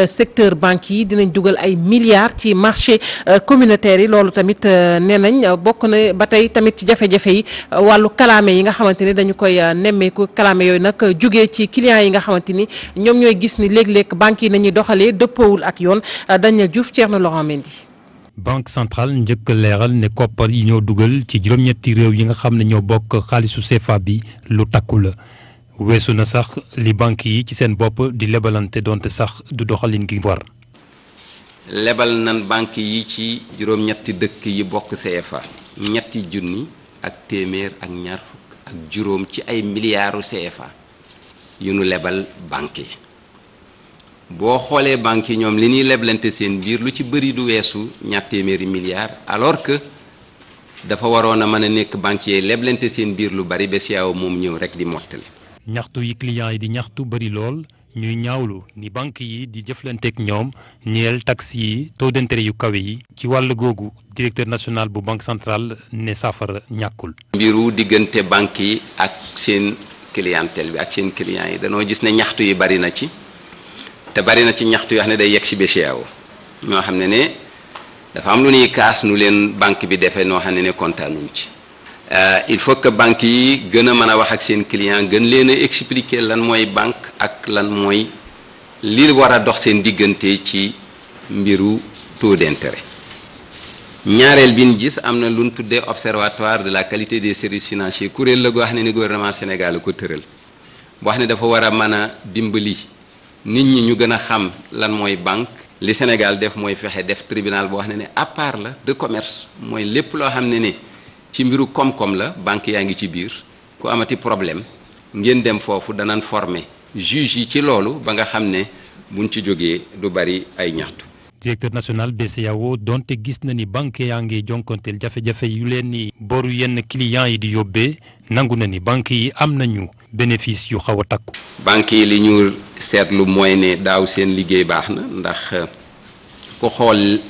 secteur banque yi dinañ dugal ay milliards ci marché communautaire yi loolu tamit nee nañ bokk na ba tey tamit ci jafe-jafe yi wàllu kalaame yi nga xamante ni dañu koy nemmeeku kalaame yooyu nag jugee ci clients yi nga xamante ni ñoom ñooy gis ni léeg-léeg banque yi nañuy doxalee dëppoowul ak yoon Daniel Diouf Thierno Laurent Mendy. banque centrale njëkk leeral ne koppar yi ñoo dugal ci juróom-ñetti réew yi nga xam ne ñoo bokk xaalisu CFA bi lu takku la weesu na sax li banque yi ci seen bopp di lebalante donte sax du doxalin gi war. lebal nan banque yi ci juróom-ñetti dëkk yi bokk CFA ñetti junni ak téeméer ak ñaar fukk ak juróom ci ay milliards CFA yu nu lebal banque yi. boo xoolee banques yi ñoom li ñuy leblante seen biir lu ci bëri du weesu ñaar téeméeri milliards alors que dafa waroon a mën a nekk banques yi leblante seen biir lu bari BCEAO moom ñëw rek di mottali. ñaxtu yi clients yi di ñaxtu bëri lool ñuy ñaawlu ni banques yi di jëflanteek ñoom ñeel taxes yi taux d'intérêt yu kawe yi ci wàll googu directeur national bu banque centrale ne saafara ñàkkul. mbiru diggante banques yi ak seen clientèle bi ak seen clients yi danoo gis ne ñaxtu yi bari na ci. te bari na ci ñaxtu yoo xam ne day yegg ci BCEAO ñoo xam ne dafa am lu ñuy kaas nu leen banque bi defee noo xam ne kontaanuñ ci il faut que banque yi gën a mën a wax ak seen client gën leen a expliquer lan mooy banque ak lan mooy li war a dox seen diggante ci mbiru taux d'intérêt. ñaareel bi ñu gis am na lu ñu tuddee observatoire de la qualité des services financiers kuréel la goo xam ne gouvernement Sénégal ko tëral boo xam ne dafa war a mën a dimbali. nit ñi ñu gën a xam lan mooy banque li Sénégal def mooy fexe def tribunal boo xam ne à part la de commerce mooy lépp loo xam ne ci mbiru koom-koom la banque yaa ngi ci biir ku amati problème ngeen dem foofu danañ former juge yi ci loolu ba nga xam ne buñ ci jógee du bari ay ñaxtu. directeur national BCEAO donte gis na ni banque yaa ngi jonkonteel jafe-jafe yu leen ni boru yenn clients yi di yóbbee nangu na ni banque yi am nañu bénéfice yu xaw a takku. banque yi li ñu seetlu mooy ne daaw seen liggéey baax na ndax ku xool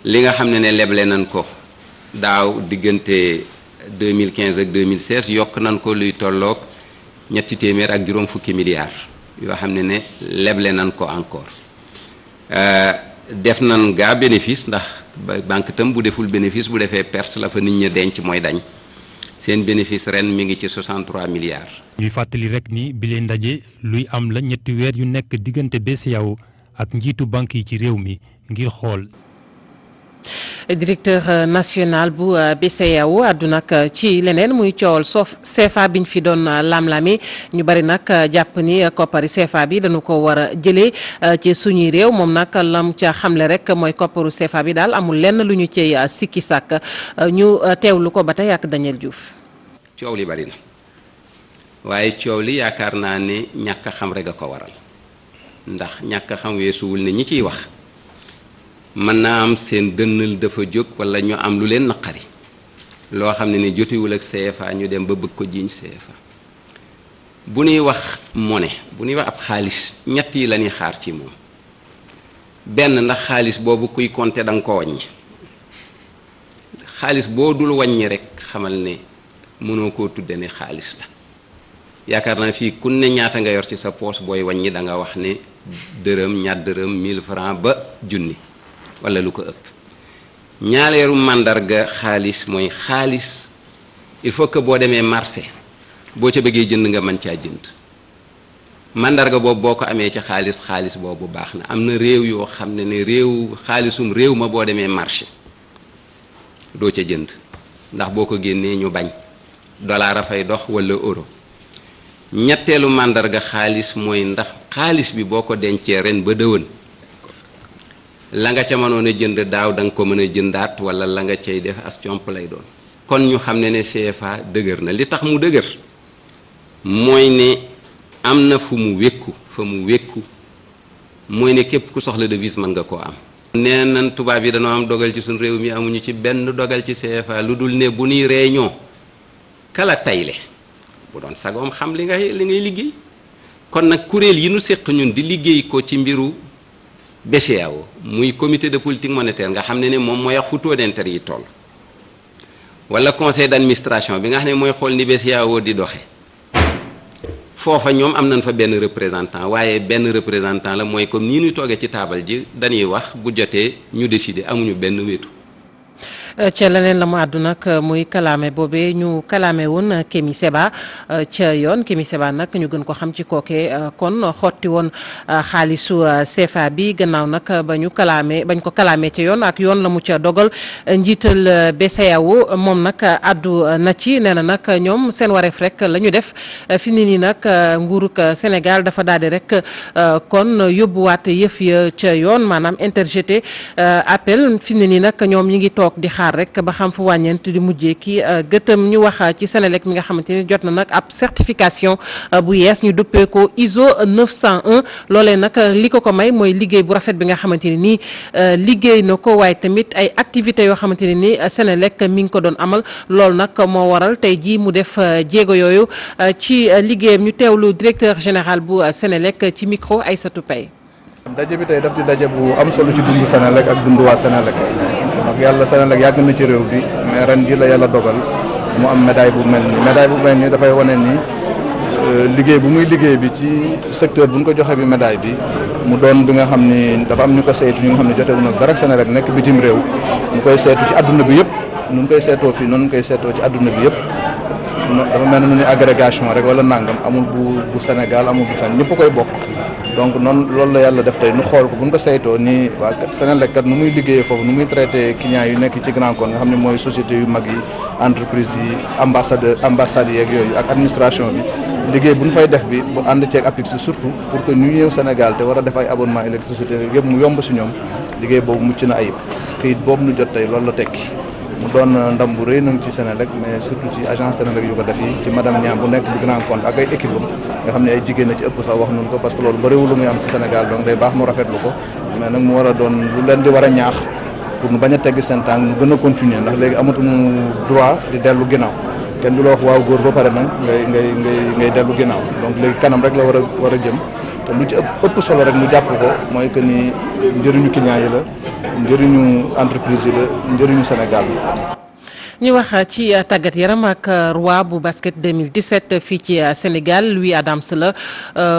li nga xam ne leble nañ ko daaw diggante 2015 ak 2016 yokk nañ ko luy tolloog ñetti téeméer ak juróom fukki milliards yoo xam ne leble nañ ko encore def nañ gaa bénéfice ndax banque tam bu deful bénéfice bu defee perte la fa nit ñi denc mooy dañ seen bénéfice ren mi ngi ci 63 milliards. ñuy fàttali rek ni bi leen ndaje luy am la ñetti weer yu nekk diggante BCEAO ak njiitu banque yi ci réew mi ngir xool. directeur national bu BCEAO àdduna ak ci leneen muy coowal CFA biñ fi doon lam-lami ñu bari nag jàpp ni koppari CFA bi dañu ko war a jëlee ci suñuy réew moom nag lam ca xamle rek mooy kopparu CFA bi daal amul lenn lu ñu cey sikki sàkk ñu teewlu ko ba tey ak Daniel Diouf. coow li bari na waaye coow li yaakaar naa ne ñàkk a xam rek a ko waral ndax ñàkk a xam weesuwul ne ñi ciy wax. mën naa am seen dënnal dafa jóg wala ñu am lu leen naqari loo xam ne jotewul ak CFA ñu dem ba bëgg ko jiiñ CFA bu ñuy wax monnaie bu ñuy wax ab xaalis ñett yi la ñuy xaar ci moom benn ndax xaalis boobu kuy compter da nga ko wàññi xaalis boo dul wàññi rek xamal ne mënoo koo tudde ne xaalis la yaakaar naa fii ku ne ñaata nga yor ci sa poche booy wàññi da nga wax ne dërëm ñaar dërëm 1000 francs ba junni wala lu ko ëpp ñaaleeru màndarga xaalis mooy xaalis il faut que boo demee marché boo ca bëggee jënd nga mën caa jënd màndarga boobu boo ko amee ci xaalis boobu baax na am na réew yoo xam ne réew xaalisum réew ma boo demee marché doo ca jënd ndax boo ko génnee ñu bañ dollar a fay dox wala euro ñetteelu màndarga xaalis mooy ndax xaalis bi boo ko dencee ren ba dëwën la nga ca mënoon a jënd daaw da nga ko mën a jëndaat wala la nga cay def as comp lay doon kon ñu xam ne CFA dëgër na li tax mu dëgër mooy ne am na fu mu wékku fa mu wékku mooy ne képp ku soxla devise mën nga koo am. nee nan tubaab yi dañoo am dogal ci suñu réew mi amuñu ci benn dogal ci CFA lu dul ne bu nuy réunion kala tayle bu doon sagoom xam li ngay liggéey kon nag kuréel yi nu séq ñun di liggéey ko ci mbiru BCEAO muy comité de politique monétaire nga xam ne moom mooy wax fu taux d'intérêt yi toll wala conseil d'administration bi nga xam ne mooy xool ni BCEAO di doxe foofa ñoom am nañ fa benn représentant waaye benn représentant la mooy comme nii ñuy toogee ci taabal ji dañuy wax bu jotee ñu décider amuñu benn wéetu. ca leneen la mu àddu nag muy kalaame boobee ñu kalaame woon Kémi Séba ca yoon Kémi Séba nag ñu gën ko xam ci kooke kon xotti woon xaalisu CFA bi gannaaw nag bañ ko kalaame ca yoon ak yoon la mu ca dogal njiital BCEAO moom nag àddu na ci nee na nag ñoom seen wareef rek la ñu def fi ni nii nag nguurug Sénégal dafa daal di rek kon yóbbuwaat yëf ya ca yoon maanaam interjeté appel fi ni nii nag ñoom ñi ngi toog di xaar rek ba xam fu wàññeent di mujjee ki gëtëm ñu wax ci Senelec mi nga xamante ni jot na nag ab certification bu yees ñu duppee ko ISO 901 loolee nag li ko may mooy liggéey bu rafet bi nga xamante ne nii liggéey na ko waaye tamit ay activités yoo xamante ne ni Senelec mi ngi ko doon amal loolu nag moo waral tey jii mu def jéego yooyu ci liggéeyam ñu teewlu directeur général bu Senelec ci micro Aïssatou Paye. daje bi tey daf di daje bu am solo ci dundu Senelec ak dundu waa Senelec ndax yàlla Senelec yàgg na ci réew bi mais ren ji la yàlla dogal mu am médaille bu mel nii dafay wane ni liggéey bu muy liggéey bi ci secteur bu ñu ko joxe bi médaille bi mu doon bi nga xam ni dafa am ñu ko saytu ñu nga xam ne jotewu nag dara ak Senelec nekk bitim réew ñu koy seetu ci adduna bi yëpp nu ñu koy seetoo fii noonu ñu koy seetoo ci adduna bi yëpp dafa mel ni agrégation rek wala nangam amul bu Sénégal amul bu fenn ñëpp koy bokk. donc noonu loolu la yàlla def tey nu xool ko bu ñu ko saytoo nii waa Senelec kat nu muy liggéeyee foofu nu muy traité clients yu nekk ci grand compte nga xam ne mooy société yu mag yi entreprise yi ambassades yeeg yooyu ak administration bi liggéey bu ñu fay def bi bu ànd ceeg APIX surtout pour que ñu ñëw Sénégal te war a def ay abonnement électricité yëpp mu yomb si ñoom liggéey boobu mucc na ayib këyit boobu nu jot tey loolu la tekki mu doon ndam bu rëy nag ci Senelec mais surtout ci agence Senelec yu ko def yi ci madame Niang bu nekk bi grand compte ak ay équipe am nga xam ne ay jigéen na ci ëpp sax wax nañu ko parce que loolu bëriwul lu muy am ci Sénégal donc day baax mu rafetlu ko mais nag mu war a doon lu leen di war a ñaax pour nu bañ a teggi seen tànk nu gën a continuer ndax léegi amatuñu droit di dellu ginnaaw kenn du la wax waaw góor ba pare nag ngay dellu ginnaaw donc léegi kanam rek la war a jëm te lu ci ëpp solo rek mu jàpp ko mooy que ni njëriñu client yi la njëriñu entreprise yi la njëriñu Sénégal bi. ñu wax ci tàggat yaram ak roi bu basket 2017 fii ci Sénégal Louis Adams la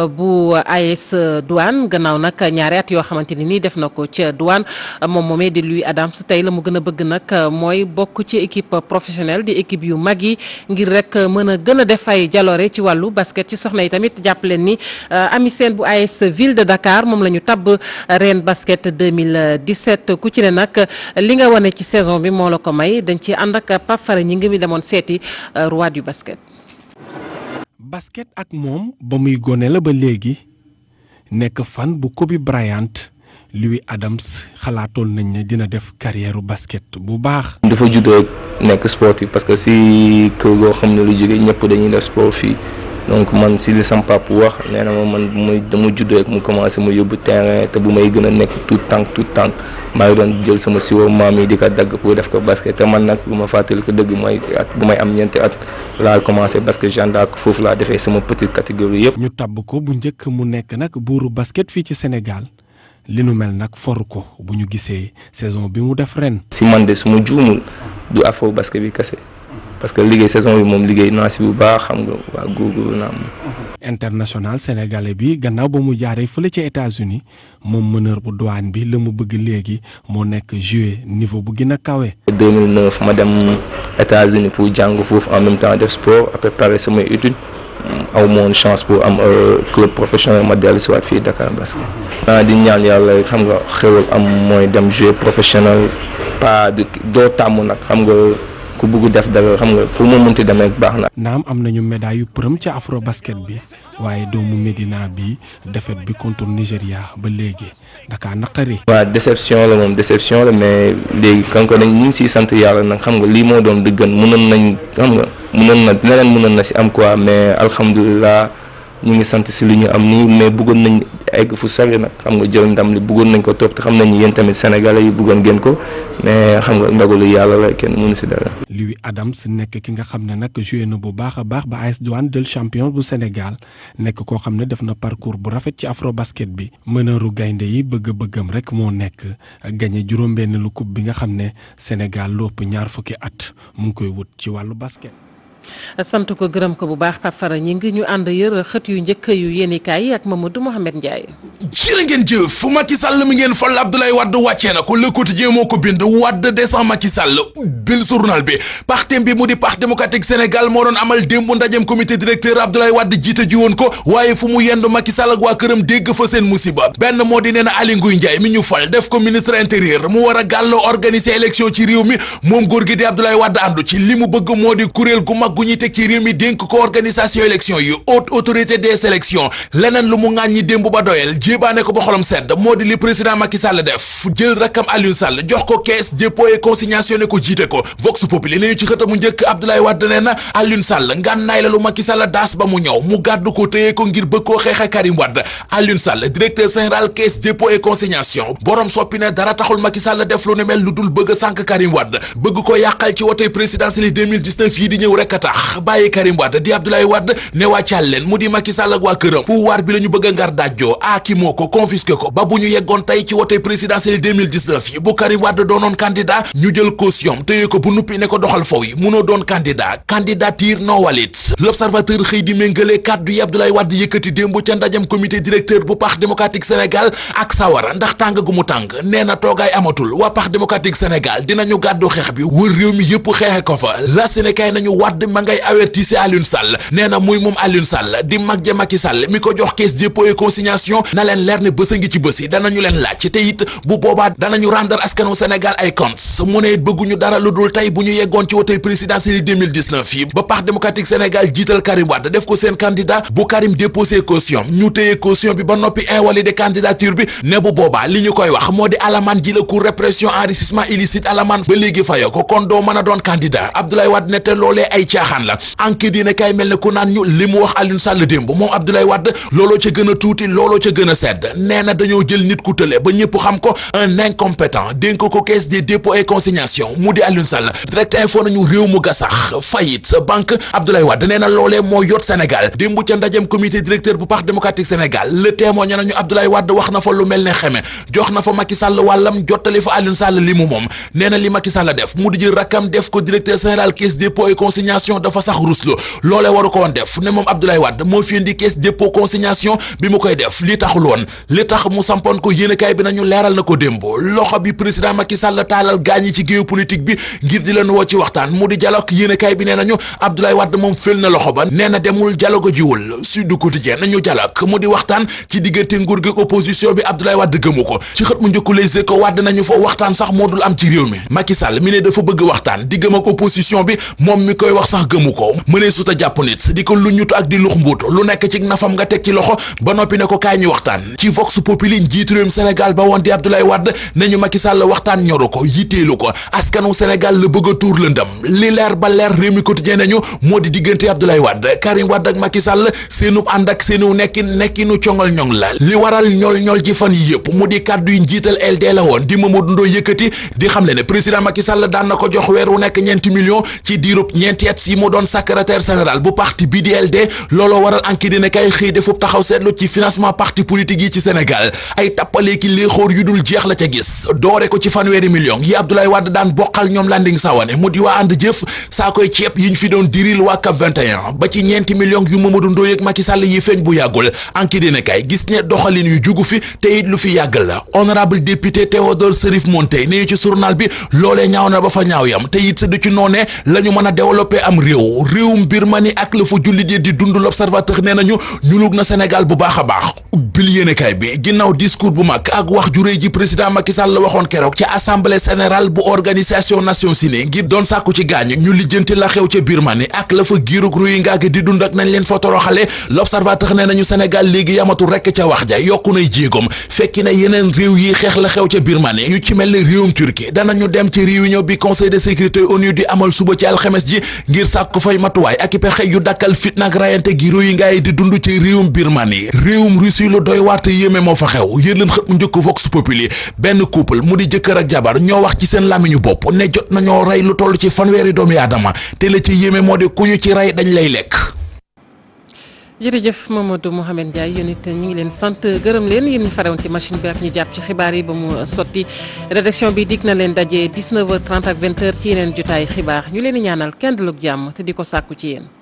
bu AS Douane gannaaw nag ñaari at yoo xamante ni nii def na ko ca Douane moom moomee di Louis Adams tey la mu gën a bëgg nag mooy bokk ci équipe professionnelle di équipe yu mag yi ngir rek mën a gën a def ay jaloore ci wàllu basket ci soxna yi tamit jàpp leen ni Ami Sène bu AS Ville de Dakar moom la ñu tabb Reine Basket 2017 ku ci ne nag li nga wane ci saison bi moo la ko may dañ ci ànd ak Pape Fara ñi ngi mi demoon seeti roi du basket. basket ak moom ba muy gone la ba léegi nekk fan bu Kobe Bryant Louis Adams xalaatoon nañ ne dina def carrière basket bu baax. dafa juddoo nekk sportif parce que si kër goo xam ne lu jóge ñëpp dañuy def sport fii donc man si li sam papa wax nee na ma man dama juddoo rek mu commencé ma yóbbu terrain te bu may gën a nekk tout tànk maa ngi doon jël sama siwo maam yi di ko dagg pour def ko basket te man nag bu ma fàttali ko dëgg mooy si at bu may am ñeenti at laa commencé basket Jeanne d'Arc foofu laa defee sama petite catégorie yëpp. ñu tabb ko bu njëkk mu nekk nag buuru basket fii ci Sénégal li nu mel nag for ko bu ñu gisee saison bi mu def ren. si man de su ma juumul du afro basket bi kese parce que liggéey saison bi moom liggéey naa si bu baax xam nga waa góorgóorlu naa moom. international sénégalais bi gannaaw ba mu jaaree fële ca États-Unis moom meneur bu Douane bi la mu bëgg léegi moo nekk jouer niveau bu gën a kawe. 2009 ma dem États-Unis pour jàng foofu en même temps def sport après pare samay études aw moon chance pour am club professionnel ma dellu si waat fii Dakar basket. di ñaan yàlla xam nga xewal am mooy dem jouer professionnel pas doo tàmm nag xam nga. ku bëgg def dara xam nga fu mu munti demee baax na. naam am nañu médaille yu përëm ca afro basket bi waaye doomu Médina bi défaite bi contre Nigéria ba léegi daka naqari. waaw déception la moom déception la mais léegi kanko nañ ñu ngi siy sant yàlla nag xam nga lii moo doon dëggan mënoon nañ xam nga mënoon na leneen mënoon na si am quoi mais alhamdulilah ñu ngi sant si lu ñu am nii mais bëggoon nañ egg fu sori nag xam nga jël ndam li bëggoon nañ ko topp te xam nañ yéen tamit sénégalais yi bëggoon ngeen ko mais xam nga ndogalu yàlla la kenn mënu si dara. Louis Adams nekk ki nga xam ne nag joué na bu baax a baax ba AS Douanes jël champion bu Sénégal nekk koo xam ne def na parcours bu rafet ci afro basket bi mëneeru gaynde yi bëgg-bëggam rek moo nekk gagné juróom-benn lu coupe bi nga xam ne Sénégal lopp ñaar fukki at mu ngi koy wut ci wàllu basket. sant ko gërëm ko bu baax Pape Fara ñi ngi ñu ànd yër xët yu njëkk yu yéenikaay yi ak Mamadou Mohamed Ndiaye. jërë ngeen jëf Macky Sall mi ngeen fal Abdoulaye Wade wàccee na ko Le Quotidien moo ko bind Wade descend Macky Sall bil journal bi parti bi mu di Parti démocratique Sénégal moo doon amal démb ndajem comité directeur Abdoulaye Wade jiite ji woon ko waaye fu mu yendu Macky Sall ak waa këram dégg fa seen musiba benn moo di nee na Aly Ngouille Ndiaye mi ñu fal def ko ministre intérieur mu war a gàlloo organiser élection ci réew mi moom góor gi di Abdoulaye Wade àndu ci li mu bëgg moo di kuréel gu mag gu ñuy teg ci réew mi dénk ko organisation élection yi haute autorité des élections leneen lu mu ŋàññi démb ba doyel jébaane ko ba xolam sedd moo di li président Macky Sall def jël rakkam Aliou Sall jox ko caisse dépôt et consignation ne ko jiite ko Vox Populi nañu ci xëtamu njëkk Abdoulaye Wade nee na Aliou Sall ngànnaay la lu Macky Sall daas ba mu ñëw mu gàddu ko téye ko ngir bëgg koo xeexe Karim Wade Aliou Sall directeur général caisse dépôt et consignation borom soppi ne dara taxul Macky Sall def lu ne mel lu dul bëgg a sànk Karim Wade bëgg ko yàqal ci wote présidentielle 2019 yi di ñëw rek a tax bàyyi Karim Wade di Abdoulaye Wade ne wàccal leen mu di Macky Sall ak waa këram pouvoir bi la ñu bëgg a ngar dajjoo aaki moo ko confisqué ko ba bu ñu yeggoon tey ci wote présidentielle 2019 yi bu Karim Wade doonoon candidat ñu jël caution téye ko bu nuppi ne ko doxal faw yi munoo doon candidat candidature non valide l'observateur xëy di méngale kàddu yi Abdoulaye Wade yëkkati démb ca ndajam comité directeur bu Parti démocratique Sénégal ak sawara ndax tàng gu mu tàng nee na toogaay amatul waa Parti démocratique Sénégal dinañu gàddu xeex bi wër réew mi yëpp xeexe ko fa la Sénégal nañu Wade ma ngay avertise Aliou Sall nee na muy moom Aliou Sall di mag ja Macky Sall mi ko jox caisse dépôt et consignation na leen leer ne bës a ngi ci bës yi danañu leen laaj te it bu boobaa danañu rendre askanu Sénégal ay comptes mu ne it bëgguñu dara lu dul tey bu ñu yeggoon ci wote présidentielle 2019 yi ba Parti démocratique Sénégal jiital Karim Wade def ko seen candidat bu Karim déposé caution ñu téye caution bi ba noppi invalider candidature bi ne bu boobaa li ñu koy wax moo di alamaan ji la cour répression enrichissement illicite alamaan ba léegi fayoo ko kon doo mën a doon candidat Abdoulaye Wade ne te loolee ay caaxaan la enquête dina kay mel ne ku naan ñu li mu wax Aliou Sall démb moom Abdoulaye Wade looloo ca gën a tuuti looloo ca gën a sedd nee na dañoo jël nit ku tële ba ñëpp xam ko un incompétent dénk ko caisse des dépôts et consignation mu di Aliou Sall direct info nañu réew mu gasax faillite banque Abdoulaye Wade nee na loolee moo yot Sénégal démb ca ndajem comité directeur bu Parti démocratique Sénégal le témoigne nañu Abdoulaye Wade wax na fa lu mel ne xeme jox na fa Macky Sall wàllam jottali fa Aliou Sall li mu moom nee na li Macky Sall def mu di jël rakkam def ko directeur général caisse dépôt et consignation dafa sax ruslo loolee waru ko woon def ne moom Abdoulaye Wade moo fi indi caisse dépôt consignation bi mu koy def li taxul woon li tax mu sampoon ko yéenekaay bi nañu leeral na ko démb loxo bi président Macky Sall taalal gaañi ci géopolitique bi ngir di leen woo ci waxtaan mu di dialogue yéenekaay bi nee nañu Abdoulaye Wade moom fël na loxo ba nee na demul dialogue jiwul Sud Quotidien nañu dialogue mu di waxtaan ci diggante nguur gi opposition bi Abdoulaye Wade gëmu ko ci xët mu njëkku Les Échos Wade nañu fa waxtaan sax moo dul am ci réew mi Macky Sall mi ne dafa bëgg waxtaan di gëm ak opposition bi moom mi koy wax sax gëmu ko mënee suta jàpp nit di ko lu ñutu ak di lux mbuut lu nekk ci nafam nga teg ci loxo ba noppi ne ko kaay ñu waxtaan ci Vox Populi njiitu réewum Sénégal ba woon di Abdoulaye Wade nañu Macky Sall waxtaan ñoru ko yitteelu ko askanu Sénégal la bëgg a tuur lëndëm li leer ba leer réew mi quotidien nañu moo di diggante Abdoulaye Wade Karim Wade ak Macky Sall seenub ànd ak seenu nekkinu congal ñong la li waral ñool ji fan yi yëpp mu di kàddu yi njiital LD la woon di Mamadou Ndoye yëkkati di xam le ne président Macky Sall daan na ko jox weer wu nekk ñeenti millions ci diirub ñeenti at si mu doon secrétaire général bu parti bi di LD looloo waral enquête dina kay xëy defub taxaw seetlu ci financement parti politique yi ci Sénégal ay tappaleeki léexóor yu dul jeex la ca gis doore ko ci fanweeri millions yi Abdoulaye Wade daan bokkal ñoom Landing Savané mu di waa ànd jëf saa koy ceeb yiñ fi doon diril waa CAP 21 ba ci ñeenti millions yu Mamadou Ndoye ak Macky Sall yi feeñ bu yàggul enquête dina kay gis ne doxalin yu jugu fi te it lu fi yàgg la honorable député Théodore Serif Monteil ne ci journal bi loolee ñaaw na ba fa ñaaw yam te it sa du ci noonee la ñu mën a développer am réewum Birmanie ak la fa jullit yi di dund l'observateur nee nañu ñulug na Sénégal bu baax a baax bil yéenekaay bi ginnaaw discours bu mag ak wax ju rëy ji président Macky Sall la waxoon keroog ci assemblée générale bu organisation Nations Unies ngir doon sàkku ci gaañ ñu lijjanti la xew ca Birmanie ak la fa giirug Rohingya gi di dund ak nañ leen fa toroxale l'observateur nee nañu Sénégal léegi yamatul rekk ca wax ja yokku nay jéegoom fekki na yeneen réew yi xeex la xew ca Birmanie yu ci mel ne réewum Turquie danañu dem ci réunion bi conseil de sécurité ONU di amal suba ci alxames ji ngir sàkku fay matuwaay ak i pexe yu dakkal fitna ak rayante gi Rohingya yi di dund ci réewum Birmanie réewum Russie lu doy waar te yéeme moo fa xew yéen leen xët mu njëkk Vox Populi benn couple mu di jëkkër ak jabar ñoo wax ci seen làmmiñu bopp ne jot nañoo rey lu toll ci fanweeri doomu aadama te la ci yéeme moo di ku ñu ci rey dañ lay lekk. jërëjëf Mamadou Mouhamed Ndiaye yéen it ñu ngi leen sant gërëm leen yéen ñi farewoon ci machine bi ak ñu jàpp ci xibaar yi ba mu sotti rédaction bi dig na leen daje 19h30 ak 20h ci yeneen jotaay xibaar ñu leen di ñaanal kenn du lu jàmm te di ko sàkku ci yéen.